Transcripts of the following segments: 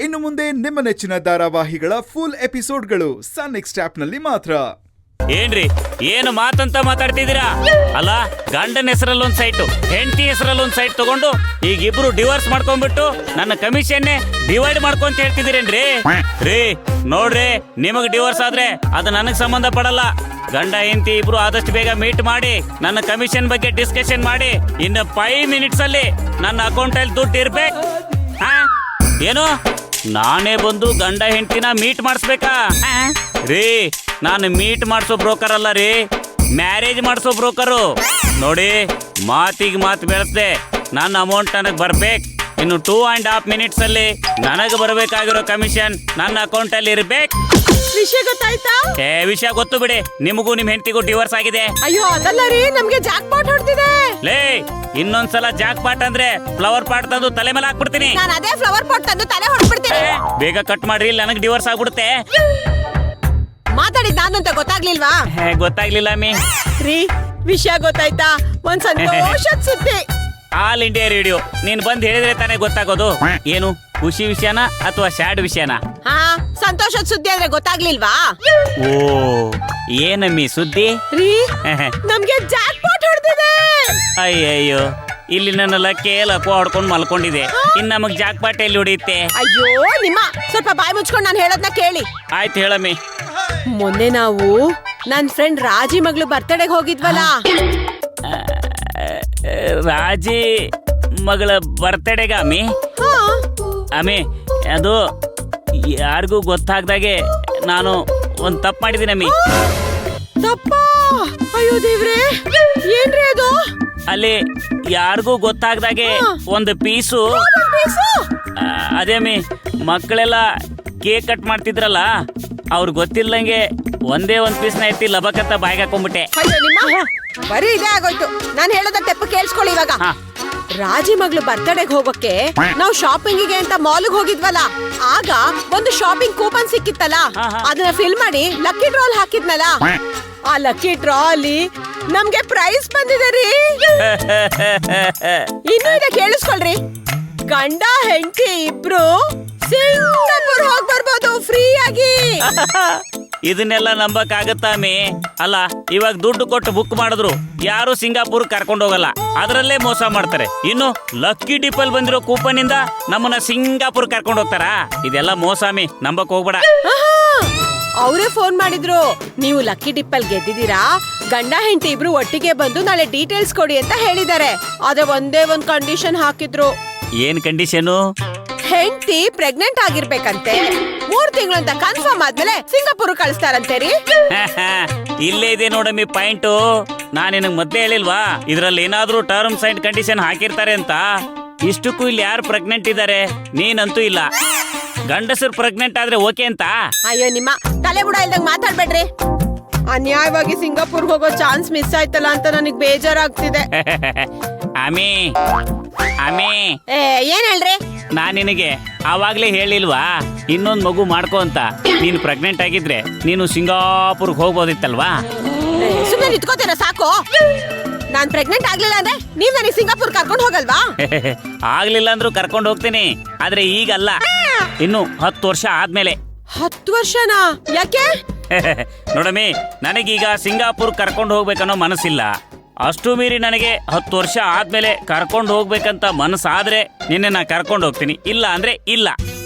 ಇನ್ನು ಮುಂದೆ ನಿಮ್ಮ ನೆಚ್ಚಿನ ಧಾರಾವಾಹಿಗಳ ಫುಲ್ ಎಪಿಸೋಡ್ಗಳು ಸನ್ ನೆಕ್ಸ್ಟ್ ಆಪ್ನಲ್ಲಿ ಮಾತ್ರ. ಏನ್ರಿ ಏನು ಮಾತಂತ ಮಾತಾಡ್ತಿದ್ದೀರಾ? ಅಲ್ಲ, ಗಂಡನ ಹೆಸರಲ್ಲೊಂದ್ ಸೈಟು, ಹೆಂಡತಿ ಹೆಸರಲ್ಲೊಂದ್ ಸೈಟ್ ತಗೊಂಡು ಈಗ ಇಬ್ರು ಡಿವೋರ್ಸ್ ಮಾಡ್ಕೊಂಡ್ಬಿಟ್ಟು ನನ್ನ ಕಮಿಷನ್ನೇ ಡಿವೈಡ್ ಮಾಡ್ಕೊಂತ ಹೇಳ್ತಿದ್ದೀರೇನ್ರಿ? ರೀ ನೋಡ್ರಿ, ನಿಮಗ್ ಡಿವೋರ್ಸ್ ಆದ್ರೆ ಅದು ನನಗ್ ಸಂಬಂಧ ಪಡಲ್ಲ. ಗಂಡ ಹೆಂಡತಿ ಇಬ್ರು ಆದಷ್ಟು ಬೇಗ ಮೀಟ್ ಮಾಡಿ ನನ್ನ ಕಮಿಷನ್ ಬಗ್ಗೆ ಡಿಸ್ಕಷನ್ ಮಾಡಿ ಇನ್ನು 5 minutes ಅಲ್ಲಿ ನನ್ನ ಅಕೌಂಟ್ ಅಲ್ಲಿ ದುಡ್ಡು ಇರ್ಬೇಕು. ಏನು ನಾನೇ ಬಂದು ಗಂಡ ಹೆಂಡತಿನ ಮೀಟ್ ಮಾಡಿಸ್ಬೇಕಾ? ರೀ ನಾನು ಮೀಟ್ ಮಾಡಿಸೋ ಬ್ರೋಕರ್ ಅಲ್ಲ ರೀ, ಮ್ಯಾರೇಜ್ ಮಾಡಿಸೋ ಬ್ರೋಕರು. ನೋಡಿ, ಮಾತಿಗೆ ಮಾತು ಬೆಳೆಸ್ದೆ ನನ್ನ ಅಮೌಂಟ್ ನನಗೆ ಬರ್ಬೇಕು. ಇನ್ನು 2.5 minutes ಅಲ್ಲಿ ನನಗೆ ಬರಬೇಕಾಗಿರೋ ಕಮಿಷನ್ ನನ್ನ ಅಕೌಂಟ್ ಅಲ್ಲಿ ಇರ್ಬೇಕು. ವಿಷಯ ಗೊತ್ತಾಯ್ತಾ? ವಿಷಯ ಗೊತ್ತು ಬಿಡಿ, ನಿಮಗೂ ನಿಮ್ ಹೆಂಡತಿಗೂ ಡಿವೋರ್ಸ್ ಆಗಿದೆ. ಅಯ್ಯೋ ಅದಲ್ಲ ರೀ, ನಮ್ಗೆ ಜಾಕ್ ಪಾಟ್ ಹೊಡ್ತಿದೆ. ಲೇ, ಇನ್ನೊಂದ್ಸಲ ಜಾಕ್ ಪಾಟ್ ಅಂದ್ರೆ ಫ್ಲವರ್ ಪಾಟ್ ತಂದು ತಲೆ ಮೇಲೆ ಹಾಕ್ಬಿಡ್ತೀನಿ. ನಾನು ಅದೇ ಫ್ಲವರ್ ಪಾಟ್ ತಂದು ತಲೆ ಹೊಡ್ಬಿಡ್ತೀನಿ. ಬೇಗ ಕಟ್ ಮಾಡ್ರಿ, ಇಲ್ಲ ನನಗೆ ಡಿವೋರ್ಸ್ ಆಗ್ಬಿಡುತ್ತೆ. ಮಾತಾಡಿದ್ ನಾನು ಅಂತ ಗೊತ್ತಾಗ್ಲಿಲ್ವಾ? ಗೊತ್ತಾಗ್ಲಿಲ್ಲ ಮೀ. ರೀ ವಿಷಯ ಗೊತ್ತಾಯ್ತಾ? ಒಂದ್ ಸಂತೋಷದ ಸುದ್ದಿ. ಆಲ್ ಇಂಡಿಯಾ ರೇಡಿಯೋ, ನೀನ್ ಬಂದ್ ಹೇಳಿದ್ರೆ ತಾನೇ ಗೊತ್ತಾಗೋದು. ಏನು ಖುಷಿ ವಿಷಯನಾ ಅಥವಾ ಸ್ಯಾಡ್ ವಿಷಯನಾ? ಹಾ, ಸಂತೋಷದ ಸುದ್ದಿ ಅಂದ್ರೆ ಗೊತ್ತಾಗ್ಲಿಲ್ವಾ? ಓ, ಏನಮ್ಮಿ ಸುದ್ದಿ? ರೀ ನಮ್ಗೆ ಜಾಕ್ ಪಾಟ್ ಹೊಡ್ತಿದೆ. ಅಯ್ಯಯ್ಯೋ, ಇಲ್ಲಿ ನನ್ನ ಲಕ್ಕು ಹೊಡ್ಕೊಂಡು ಮಲ್ಕೊಂಡಿದೆ. ಇನ್ ನಮಗ್ ಜಾಕ್ ಪಾಟ್ ಎಲ್ಲಿ ಹೊಡಿಯುತ್ತೆ? ಅಯ್ಯೋ ನಿಮ್ಮ ಸ್ವಲ್ಪ ಬಾಯಿ ಮುಚ್ಕೊಂಡು ನಾನು ಹೇಳೋದ್ನ ಕೇಳಿ. ಆಯ್ತು ಹೇಳಮ್ಮಿ. ಮೊನ್ನೆ ನಾವು ನನ್ ಫ್ರೆಂಡ್ ರಾಜಿ ಮಗಳು ಬರ್ತಡೆಗೆ ಹೋಗಿದ್ವಲ್ಲ. ರಾಜಿ ಮಗಳ ಬರ್ತಡೆಗ ಅಮ್ಮಿ? ಅಮ್ಮಿ, ಅದು ಯಾರಿಗೂ ಗೊತ್ತಾಗ್ದಾಗೆ ನಾನು ಒಂದ್ ತಪ್ಪು ಮಾಡಿದ್ದೀನಿ ಅಮ್ಮಿ. ತಪ್ಪ? ಅಯ್ಯೋ ದೇವ್ರೆ, ಏನ್ರಿ ಅದು? ಅಲ್ಲಿ ಯಾರಿಗೂ ಗೊತ್ತಾಗ್ದಾಗೆ ಒಂದು ಪೀಸು, ಅದೇ ಅಮ್ಮಿ, ಮಕ್ಕಳೆಲ್ಲ ಕೇಕ್ ಕಟ್ ಮಾಡ್ತಿದ್ರಲ್ಲ, ಅವ್ರು ಗೊತ್ತಿಲ್ಲಂಗೆ ಒಂದೇ ಒಂದ್ ಪೀಸ್ನ ಎತ್ತಿ ಲಬಕತ್ತ ಬಾಯಿಗೆ ಹಾಕೊಂಡ್ಬಿಟ್ಟೆ. ಬರೀ ಇದೇ ಆಗೋಯ್ತು. ನಾನು ಹೇಳೋದ ತೆಪ್ಪ ಕೇಳಿಸ್ಕೊಳ್ಳಿ ಇವಾಗ. ರಾಜಿ ಮಗಳು ಬರ್ತಡೆಗೆ ಹೋಗೋಕೆ ನಾವು ಶಾಪಿಂಗಿಗೆ ಅಂತ ಮಾಲ್ಗೆ ಹೋಗಿದ್ವಲ್ಲ, ಆಗ ಒಂದು ಶಾಪಿಂಗ್ ಕೂಪನ್ ಸಿಕ್ಕಿತ್ತಲ್ಲ, ಅದನ್ನ ಫಿಲ್ ಮಾಡಿ ಲಕ್ಕಿ ಡ್ರಾಲ್ ಹಾಕಿದ್ನಲ್ಲ. ಆ ಲಕ್ಕಿ ಡ್ರಾ ಅಲ್ಲಿ ನಮ್ಗೆ ಪ್ರೈಸ್ ಬಂದಿದೆ ರೀ. ಇನ್ನು ಇದೆ ಕೇಳಿಸ್ಕೊಳ್ರಿ, ಗಂಡ ಹೆಂಡತಿ ಇಬ್ರು ಸಿಂಗಾಪುರ್ ಹೋಗಿ ಬರ್ಬೋದು ಫ್ರೀ ಆಗಿ. ಇದನ್ನೆಲ್ಲ ನಂಬಕ್ ಆಗತ್ತಾ ಮೇ? ಅಲ್ಲ, ಇವಾಗ ದುಡ್ಡು ಕೊಟ್ಟು ಬುಕ್ ಮಾಡಿದ್ರು ಯಾರು ಸಿಂಗಾಪುರ್ ಕರ್ಕೊಂಡು ಹೋಗಲ್ಲ, ಅದರಲ್ಲೇ ಮೋಸ ಮಾಡ್ತಾರೆ. ಇನ್ನು ಲಕ್ಕಿ ಡಿಪಲ್ ಬಂದಿರೋ ಕೂಪನ್ ಇಂದ ನಮ್ಮನ್ನ ಸಿಂಗಾಪುರ್ ಕರ್ಕೊಂಡು ಹೋಗ್ತಾರ? ಇದೆಲ್ಲ ಮೋಸಾಮಿ, ನಂಬಕ್ ಹೋಗ್ಬೇಡ. ಅವರೇ ಫೋನ್ ಮಾಡಿದ್ರು, ನೀವು ಲಕ್ಕಿ ಡಿಪ್ಪಲ್ ಗೆದ್ದಿದ್ದೀರಾ, ಗಂಡ ಹೆಂಡತಿ ಇಬ್ರು ಒಟ್ಟಿಗೆ ಬಂದು ನಾಳೆ ಡೀಟೇಲ್ಸ್ ಕೊಡಿ ಅಂತ ಹೇಳಿದ್ದಾರೆ. ಆದ್ರೆ ಒಂದೇ ಒಂದ್ ಕಂಡೀಷನ್ ಹಾಕಿದ್ರು. ಏನ್ ಕಂಡೀಷನು? ಹೆಂಡತಿ ಪ್ರೆಗ್ನೆಂಟ್ ಆಗಿರ್ಬೇಕಂತೆ, 3 ತಿಂಗಳು ಅಂತ ಕನ್ಫರ್ಮ್ ಆದ್ಮೇಲೆ ಸಿಂಗಾಪುರ್ ಕಳಿಸ್ತಾರಂತೆ ರೀ. ಇಲ್ಲೇ ಇದೆ ನೋಡಮ್ಮಿ ಪಾಯಿಂಟು. ನಾನ್ ನಿನಗ್ ಮೊದ್ಲೇ ಹೇಳಿಲ್ವಾ ಇದ್ರಲ್ಲಿ ಏನಾದ್ರೂ ಟರ್ಮ್ಸ್ ಅಂಡ್ ಕಂಡೀಷನ್ ಹಾಕಿರ್ತಾರೆ ಅಂತ? ಇಷ್ಟಕ್ಕೂ ಇಲ್ಲಿ ಯಾರು ಪ್ರೆಗ್ನೆಂಟ್ ಇದ್ದಾರೆ? ನೀನಂತೂ ಇಲ್ಲ. ಗಂಡಸರು ಪ್ರೆಗ್ನೆಂಟ್ ಆದ್ರೆ ಓಕೆ ಅಂತ? ಅಯ್ಯೋ ನಿಮ್ಮ ತಲೆ ಬುಡ ಇಲ್ದಂಗ್ ಮಾತಾಡ್ಬೇಡ್ರಿ. ಅನ್ಯಾಯವಾಗಿ ಸಿಂಗಾಪುರ್ ಹೋಗೋ ಚಾನ್ಸ್ ಮಿಸ್ ಆಯ್ತಲ್ಲ ಅಂತ ನನಗ್ ಬೇಜಾರಾಗ್ತಿದೆ. ಆಮಿ ಆಮಿ, ಏನ್ ಹೇಳ್ರಿ? ನಾನ್ ನಿನಗೆ ಆವಾಗ್ಲೇ ಹೇಳಿಲ್ವಾ ಇನ್ನೊಂದ್ ಮಗು ಮಾಡ್ಕೋ ಅಂತ? ನೀನು ಪ್ರೆಗ್ನೆಂಟ್ ಆಗಿದ್ರೆ ನೀನು ಸಿಂಗಾಪುರ್ಗೆ ಹೋಗ್ಬೋದಿತ್ತಲ್ವಾ? ಸುಮ್ಮನೆ ನಿಂತ್ಕೋತೀರ ಸಾಕು. ನಾನ್ ಪ್ರೆಗ್ನೆಂಟ್ ಆಗ್ಲಿಲ್ಲ ಅಂದ್ರೆ ನೀವ್ ನನಗೆ ಸಿಂಗಾಪುರ್ ಕರ್ಕೊಂಡು ಹೋಗಲ್ವಾ? ಆಗ್ಲಿಲ್ಲ ಅಂದ್ರೂ ಕರ್ಕೊಂಡು ಹೋಗ್ತೀನಿ, ಆದ್ರೆ ಈಗಲ್ಲ, ಇನ್ನು 10 ವರ್ಷ ಆದ್ಮೇಲೆ. 10 ವರ್ಷನಾ? ಯಾಕೆ? ನೋಡಮ್ಮಿ, ನನಗೀಗ ಸಿಂಗಾಪುರ್ ಕರ್ಕೊಂಡು ಹೋಗ್ಬೇಕನ್ನೋ ಮನಸ್ಸಿಲ್ಲ. ಅಷ್ಟು ಮೀರಿ ನನಗೆ 10 ವರ್ಷ ಆದ್ಮೇಲೆ ಕರ್ಕೊಂಡು ಹೋಗ್ಬೇಕಂತ ಮನಸ್ಸಾದ್ರೆ ನಿನ್ನ ಕರ್ಕೊಂಡು ಹೋಗ್ತೀನಿ, ಇಲ್ಲ ಅಂದ್ರೆ ಇಲ್ಲ.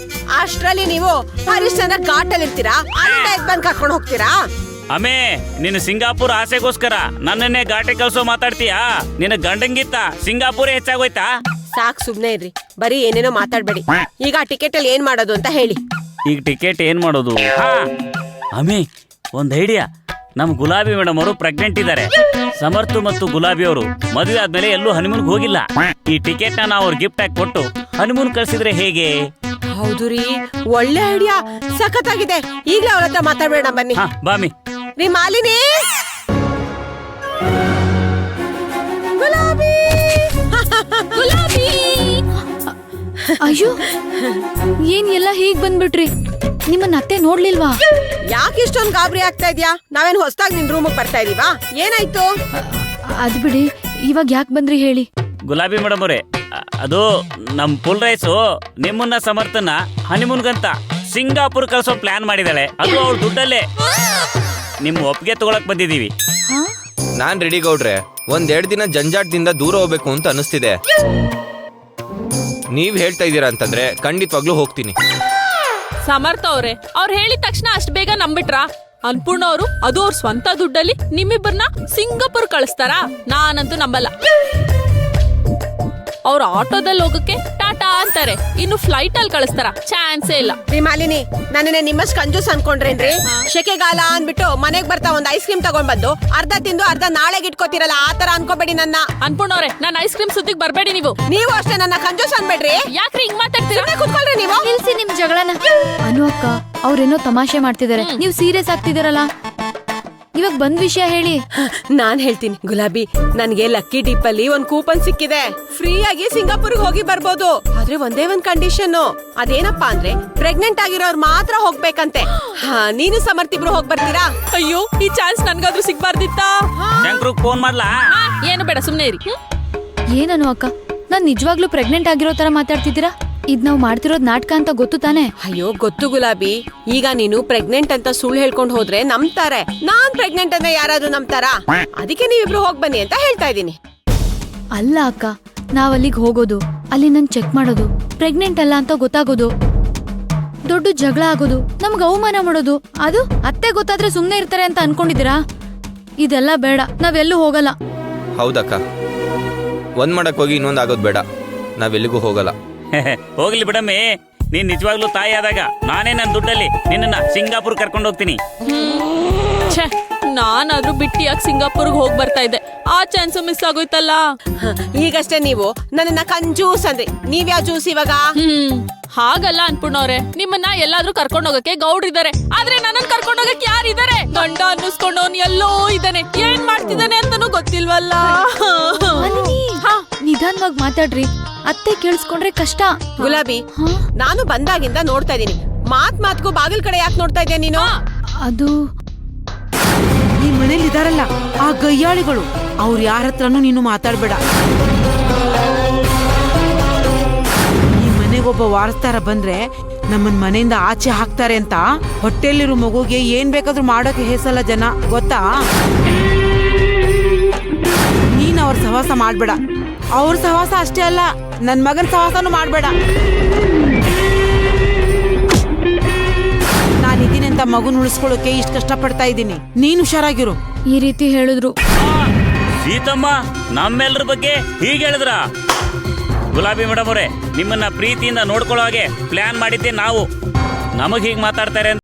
ಅಷ್ಟ್ರಲ್ಲಿ ನೀವು ಹರಿಶ್ಚಂದ್ರ ಘಾಟ್ ಅಲ್ಲಿ ಇರ್ತೀರಾ, ಬಂದ್ ಕರ್ಕೊಂಡು ಹೋಗ್ತೀರಾ? ಅಮ್ಮೇ, ನೀನು ಸಿಂಗಾಪುರ್ ಆಸೆಗೋಸ್ಕರ ನನ್ನನ್ನೇ ಘಾಟೆ ಕಳ್ಸೋ ಮಾತಾಡ್ತೀಯಾ? ನಿನ್ನ ಗಂಡಂಗಿತ್ತ ಸಿಂಗಾಪುರೇ ಹೆಚ್ಚಾಗೋಯ್ತಾ? ಸಾಕ್, ಸುಮ್ನೆ ಇರ್ರಿ, ಬರೀ ಏನೇನೋ ಮಾತಾಡ್ಬೇಡಿ. ಈಗ ಟಿಕೆಟ್ ಅಲ್ಲಿ ಏನ್ ಮಾಡೋದು ಅಂತ ಹೇಳಿ. ಈಗ ಟಿಕೆಟ್ ಏನ್ ಮಾಡೋದು? ಅಮ್ಮಿ, ಒಂದ್ ಐಡಿಯಾ. ನಮ್ ಗುಲಾಬಿ ಮೇಡಮ್ ಅವರು ಪ್ರೆಗ್ನೆಂಟ್ ಇದ್ದಾರೆ. ಸಮರ್ಥ್ ಮತ್ತು ಗುಲಾಬಿ ಅವರು ಮದುವೆ ಆದ್ಮೇಲೆ ಎಲ್ಲೂ ಹನಿಮೂನ್ ಹೋಗಿಲ್ಲ. ಈ ಟಿಕೆಟ್ ನ ನಾವು ಅವ್ರ ಗಿಫ್ಟ್ ಆಗಿ ಕೊಟ್ಟು ಹನಿಮೂನ್ ಕಳ್ಸಿದ್ರೆ ಹೇಗೆ? ಹೌದು ರೀ, ಒಳ್ಳೆ ಐಡಿಯಾ, ಸಖತ್ತಾಗಿದೆ. ಈಗಲೇ ಅವ್ರ ಹತ್ರ ಮಾತಾಡಬೇಡ, ಬನ್ನಿ. ಬಾಮಿ. ರೀ ಮಾಲಿನಿ, ಗುಲಾಬಿ ಗುಲಾಬಿ. ಅಯ್ಯೋ, ಏನ್ ಎಲ್ಲ ಹೀಗ್ ಬಂದ್ಬಿಟ್ರಿ? ನಿಮ್ಮನ್ನ ಅತ್ತೆ ನೋಡ್ಲಿಲ್ವಾ? ಯಾಕೆ ಇಷ್ಟೊಂದು ಗಾಬರಿ ಆಗ್ತಾ ಇದ್ಯಾ? ನಾವೇನ್ ಹೊಸದಾಗಿ ನಿನ್ ರೂಮ್ ಬರ್ತಾ ಇದೀವಾ? ಏನಾಯ್ತು? ಅದ್ ಬಿಡಿ, ಇವಾಗ ಯಾಕೆ ಬಂದ್ರಿ ಹೇಳಿ. ಗುಲಾಬಿ ಮೇಡಮ್ ಅವರೇ, ಅದು ನಮ್ ಫುಲ್ ರೈಸು ನಿಮ್ಮನ್ನ ಸಮರ್ಥನ ಹನಿಮೂನ್ಗಂತ ಸಿಂಗಾಪುರ್ ಕಳ್ಸೋ ಪ್ಲಾನ್ ಮಾಡಿದಾಳೆ. ಅದು ಅವ್ರ ದುಡ್ಡಲ್ಲೇ. ನಿಮ್ಮ ಒಪ್ಪಿಗೆ ತಗೊಳಕ್ ಬಂದಿದೀವಿ. ಹಾ? ನಾನ್ ರೆಡಿ ಗೌಡ್ರೆ. 1-2 ದಿನ ಜಂಜಾಟದಿಂದ ದೂರ ಹೋಗ್ಬೇಕು ಅಂತ ಅನಿಸ್ತಿದೆ. ನೀವ್ ಹೇಳ್ತಾ ಇದ್ದೀರಾ ಅಂತಂದ್ರೆ ಖಂಡಿತವಾಗ್ಲೂ ಹೋಗ್ತೀನಿ. ಸಮರ್ಥ ಅವ್ರೆ, ಅವ್ರು ಹೇಳಿದ ತಕ್ಷಣ ಅಷ್ಟ್ ಬೇಗ ನಂಬಿಟ್ರ? ಅನ್ಪೂರ್ಣ ಅವರು ಅದು ಅವ್ರ ಸ್ವಂತ ದುಡ್ಡಲ್ಲಿ ನಿಮ್ಮಿಬ್ಬರನ್ನ ಸಿಂಗಾಪುರ್ ಕಳಿಸ್ತಾರಾ? ನಾನಂತೂ ನಂಬಲ್ಲ. ಅವ್ರ ಆಟೋದಲ್ಲಿ ಹೋಗಕ್ಕೆ ಟಾಟಾ ಅಂತಾರೆ, ಇನ್ನು ಫ್ಲೈಟ್ ಅಲ್ಲಿ ಕಳಿಸ್ತಾರ? ಚಾನ್ಸೇ ಇಲ್ಲ. ರೀ ಮಾಲಿನಿ, ನನ್ನನ್ನೇ ನಿಮ್ಮಷ್ಟು ಕಂಜೂಸ್ ಅನ್ಕೊಂಡ್ರೇನ್ರಿ? ಶೆಕೆಗಾಲ ಅನ್ಬಿಟ್ಟು ಮನೆಗ್ ಬರ್ತಾ ಒಂದ್ ಐಸ್ ಕ್ರೀಮ್ ತಗೊಂಡ್ ಬಂದು ಅರ್ಧ ತಿಂದು ಅರ್ಧ ನಾಳೆಗೆ ಇಟ್ಕೋತಿರಲ್ಲ, ಆತರ ಅನ್ಕೋಬೇಡಿ ನನ್ನ. ಅನ್ಪೂರ್ಣ ಅವ್ರೆ, ನಾನು ಐಸ್ ಕ್ರೀಮ್ ಸುದ್ದಿಗೆ ಬರ್ಬೇಡಿ ನೀವು. ನೀವು ಅಷ್ಟೇ ನನ್ನ ಕಂಜೂಸ್ ಅನ್ಬೇಡ್ರಿ. ಯಾಕ್ರಿ ಹಿಂಗ್ ಮಾತಾಡ್ತೀರಾ? ಸುಮ್ನೆ ಕೂತ್ಕೊಳ್ರಿ ನೀವು. ನಿಲ್ಸಿ ನಿಮ್ ಜಗಳನ. ಅನು ಅಕ್ಕ, ಅವ್ರೇನೋ ತಮಾಷೆ ಮಾಡ್ತಿದಾರೆ, ನೀವು ಸೀರಿಯಸ್ ಆಗ್ತಿದಾರಲ್ಲ. ಇವಾಗ ಬಂದ್ ವಿಷಯ ಹೇಳಿ. ನಾನ್ ಹೇಳ್ತೀನಿ ಗುಲಾಬಿ, ನನ್ಗೆ ಲಕ್ಕಿ ಡಿಪ್ ಅಲ್ಲಿ ಒಂದ್ ಕೂಪನ್ ಸಿಕ್ಕಿದೆ. ಫ್ರೀ ಆಗಿ ಸಿಂಗಾಪುರ್ಗೆ ಹೋಗಿ ಬರ್ಬೋದು. ಆದ್ರೆ ಒಂದೇ ಒಂದ್ ಕಂಡೀಷನ್. ಅದೇನಪ್ಪಾ ಅಂದ್ರೆ ಪ್ರೆಗ್ನೆಂಟ್ ಆಗಿರೋರು ಮಾತ್ರ ಹೋಗ್ಬೇಕಂತೆ. ನೀನು ಸಮರ್ಥಿಬ್ರು ಹೋಗ್ ಬರ್ತೀರಾ? ಅಯ್ಯೋ, ಈ ಚಾನ್ಸ್ ನನ್ಗಾದ್ರೂ ಸಿಗ್ಬಾರ್ದಿತ್ತಾ? ಶಂಕ್ರುಗ್ ಫೋನ್ ಮಾಡ್ಲಾ? ಏನು ಬೇಡ, ಸುಮ್ನೆ ಇರಿ. ಏನನು ಅಕ್ಕ, ನಾನ್ ನಿಜವಾಗ್ಲೂ ಪ್ರೆಗ್ನೆಂಟ್ ಆಗಿರೋ ತರ ಮಾತಾಡ್ತಿದ್ದೀರಾ? ಇದ್ ನಾವ್ ಮಾಡ್ತಿರೋದ್ ನಾಟಕ ಅಂತ ಗೊತ್ತು ತಾನೆ? ಅಯ್ಯೋ ಗೊತ್ತು ಗುಲಾಬಿ. ಈಗ ನೀನು ಪ್ರೆಗ್ನೆಂಟ್ ಅಂತ ಸುಳ್ಳು ಹೇಳ್ಕೊಂಡ್ ಹೋದ್ರೆ ನಂಬ್ತಾರೆ. ನಾನ್ ಪ್ರೆಗ್ನೆಂಟ್ ಅಂತ ಯಾರಾದ್ರೂ ನಂಬ್ತಾರಾ? ಅದಕ್ಕೆ ನೀವಿಬ್ರು ಹೋಗ್ ಬನ್ನಿ ಅಂತ ಹೇಳ್ತಾ ಇದೀನಿ. ಅಲ್ಲ ಅಕ್ಕ, ನಾವ್ ಅಲ್ಲಿಗೆ ಹೋಗೋದು, ಅಲ್ಲಿ ನನ್ ಚೆಕ್ ಮಾಡೋದು, ಪ್ರೆಗ್ನೆಂಟ್ ಅಲ್ಲ ಅಂತ ಗೊತ್ತಾಗೋದು, ದೊಡ್ಡ ಜಗಳ ಆಗೋದು, ನಮ್ಗೆ ಅವಮಾನ ಮಾಡೋದು, ಅದು ಅತ್ತೆ ಗೊತ್ತಾದ್ರೆ ಸುಮ್ನೆ ಇರ್ತಾರೆ ಅಂತ ಅನ್ಕೊಂಡಿದ್ದೀರಾ? ಇದೆಲ್ಲ ಬೇಡ, ನಾವೆಲ್ಲೂ ಹೋಗಲ್ಲ. ಹೌದಕ್ಕ, ಒಂದ್ ಮಾಡಕ್ ಹೋಗಿ ಇನ್ನೊಂದ್ ಆಗೋದ್ ಬೇಡ. ನಾವೆಲ್ಲಿಗೂ ಹೋಗಲ್ಲ. ಹೋಗ್ಲಿ ಬಿಡಮ್ಮಿ, ನೀನ್ ನಿಜವಾಗ್ಲೂ ತಾಯಿ ಆದಾಗ ನಾನೇ ನನ್ನ ದುಡ್ಡಲ್ಲಿ ನಿನ್ನ ಸಿಂಗಾಪುರ್ ಕರ್ಕೊಂಡು ಹೋಗ್ತೀನಿ. ಛೇ, ನಾನಾದ್ರೂ ಬಿಟ್ಟಿಯಾಗಿ ಸಿಂಗಾಪುರ್ಗೆ ಹೋಗಿ ಬರ್ತಾ ಇದ್ದೆ. ಆ ಚಾನ್ಸ್ ಮಿಸ್ ಆಗೋಯ್ತಲ್ಲ. ಈಗಷ್ಟೇ ನೀವು ನನ್ನನ್ನ ಕಂಜೂಸ್ ಅಂದ್ರಿ. ನೀವ್ಯಾವ ಜ್ಯೂಸ್ ಇವಾಗ? ಹಾಗಲ್ಲ ಅನ್ಪೂರ್ಣವ್ರೆ, ನಿಮ್ಮನ್ನ ಎಲ್ಲಾದ್ರೂ ಕರ್ಕೊಂಡ್ ಹೋಗಕ್ಕೆ ಗೌಡ್ರಿದ್ದಾರೆ, ಆದ್ರೆ ನನ್ನನ್ ಕರ್ಕೊಂಡ್ ಹೋಗಕ್ಕೆ ಯಾರಿದ್ದಾರೆ? ಗಂಡ ಅನ್ನಿಸ್ಕೊಂಡವ್ನ್ ಎಲ್ಲೋ ಇದ್ದಾನೆ, ಏನ್ ಮಾಡ್ತಿದ್ದಾನೆ ಅಂತಾನೂ ಗೊತ್ತಿಲ್ವಲ್ಲ. ನಿಧಾನವಾಗಿ ಮಾತಾಡ್ರಿ, ಅತ್ತೆ ಕೇಳಿಸ್ಕೊಂಡ್ರೆ ಕಷ್ಟ. ಗುಲಾಬಿ, ನಾನು ಬಂದಾಗಿಂದ ನೋಡ್ತಾ ಇದೀನಿ. ಮಾತ್ಗೂ ಬಾಗಿಲ್ ಕಡೆ ಯಾಕೆ ನೋಡ್ತಾ ಇದ್ಯಾ ನೀನು? ಅದು ಈ ಮನೇಲಿ ಇದಾರಲ್ಲ ಆ ಗಯ್ಯಾಳಿಗಳು, ಅವ್ರು ಯಾರ ಹತ್ರನೂ ನೀನು ಮಾತಾಡ್ಬೇಡ. ಈ ಮನೆಗೊಬ್ಬ ವಾರಸ್ದಾರ ಬಂದ್ರೆ ನಮ್ಮನ್ ಮನೆಯಿಂದ ಆಚೆ ಹಾಕ್ತಾರೆ ಅಂತ ಹೊಟ್ಟೆಲಿರೋ ಮಗುಗೆ ಏನ್ ಬೇಕಾದ್ರೂ ಮಾಡೋಕೆ ಹೇಸಲ್ಲ ಜನ, ಗೊತ್ತಾ? ನೀನ್ ಅವ್ರ ಸಹವಾಸ ಮಾಡ್ಬೇಡ. ಅವ್ರ ಸಹವಾಸ ಅಷ್ಟೇ ಅಲ್ಲ, ನನ್ ಮಗನ ಸಹವಾಸನೂ ಮಾಡ್ಬೇಡ. ನಾನಿದ್ದೀನಿ ಅಂತ ಮಗುನ ಉಳಿಸ್ಕೊಳ್ಳೋಕೆ ಇಷ್ಟು ಕಷ್ಟಪಡ್ತಾ ಇದ್ದೀನಿ. ನೀನ್ ಹುಷಾರಾಗಿರು. ಈ ರೀತಿ ಹೇಳಿದ್ರು. ಸೀತಮ್ಮ ನಮ್ಮೆಲ್ಲರ ಬಗ್ಗೆ ಹೀಗೆ ಹೇಳಿದ್ರ? ಗುಲಾಬಿ ಮೇಡಮ್ ಅವರೇ, ನಿಮ್ಮನ್ನ ಪ್ರೀತಿಯಿಂದ ನೋಡ್ಕೊಳ್ಳೋ ಹಾಗೆ ಪ್ಲಾನ್ ಮಾಡಿದ್ದೆ ನಾವು. ನಮಗ್ ಹೀಗೆ ಮಾತಾಡ್ತಾರೆ ಅಂತ